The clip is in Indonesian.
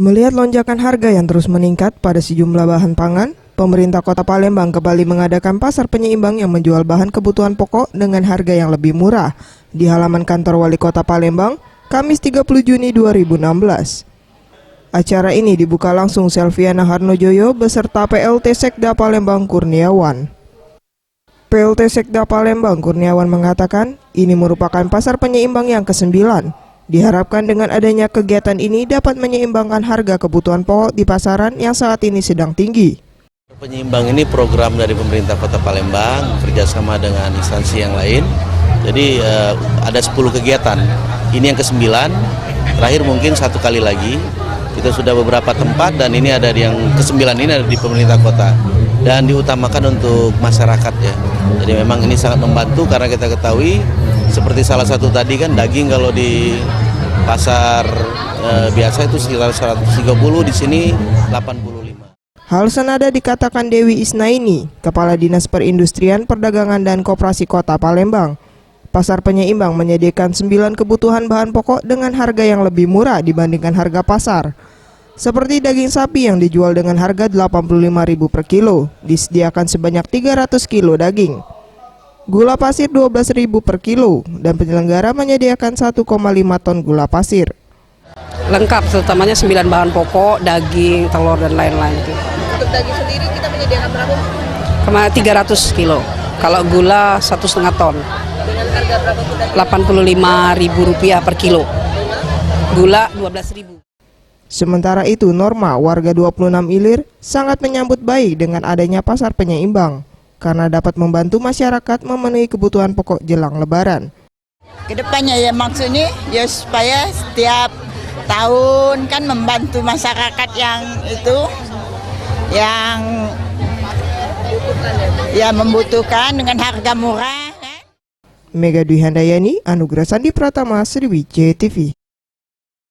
Melihat lonjakan harga yang terus meningkat pada sejumlah bahan pangan, pemerintah Kota Palembang kembali mengadakan pasar penyeimbang yang menjual bahan kebutuhan pokok dengan harga yang lebih murah di halaman kantor Wali Kota Palembang, Kamis 30 Juni 2016. Acara ini dibuka langsung Selviana Harnojoyo beserta PLT Sekda Palembang Kurniawan. PLT Sekda Palembang Kurniawan mengatakan, ini merupakan pasar penyeimbang yang ke-9. Diharapkan dengan adanya kegiatan ini dapat menyeimbangkan harga kebutuhan pokok di pasaran yang saat ini sedang tinggi. Penyeimbang ini program dari pemerintah Kota Palembang kerjasama dengan instansi yang lain. Jadi ada 10 kegiatan. Ini yang ke-9, terakhir mungkin 1 kali lagi. Kita sudah beberapa tempat dan ini ada yang ke-9 ini ada di pemerintah kota. Dan diutamakan untuk masyarakat ya. Jadi memang ini sangat membantu karena kita ketahui seperti salah satu tadi kan daging kalau di pasar biasa itu sekitar 130, di sini 85. Hal senada dikatakan Dewi Isnaini, Kepala Dinas Perindustrian, Perdagangan dan Koperasi Kota Palembang. Pasar penyeimbang menyediakan 9 kebutuhan bahan pokok dengan harga yang lebih murah dibandingkan harga pasar. Seperti daging sapi yang dijual dengan harga Rp85.000 per kilo, disediakan sebanyak 300 kilo daging. Gula pasir Rp12.000 per kilo dan penyelenggara menyediakan 1,5 ton gula pasir. Lengkap, terutamanya 9 bahan pokok, daging, telur dan lain-lain. Untuk daging sendiri kita menyediakan berapa? 300 kilo. Kalau gula 1,5 ton. Dengan harga berapa pun daging? Rp85.000 per kilo. Gula Rp12.000. Sementara itu, Norma, warga 26 Ilir, sangat menyambut baik dengan adanya pasar penyeimbang karena dapat membantu masyarakat memenuhi kebutuhan pokok jelang Lebaran. Kedepannya ya maksudnya ya supaya setiap tahun kan membantu masyarakat yang itu yang membutuhkan dengan harga murah. Mega Dwi Handayani, Anugerah Sandi Pratama, Sriwijaya TV.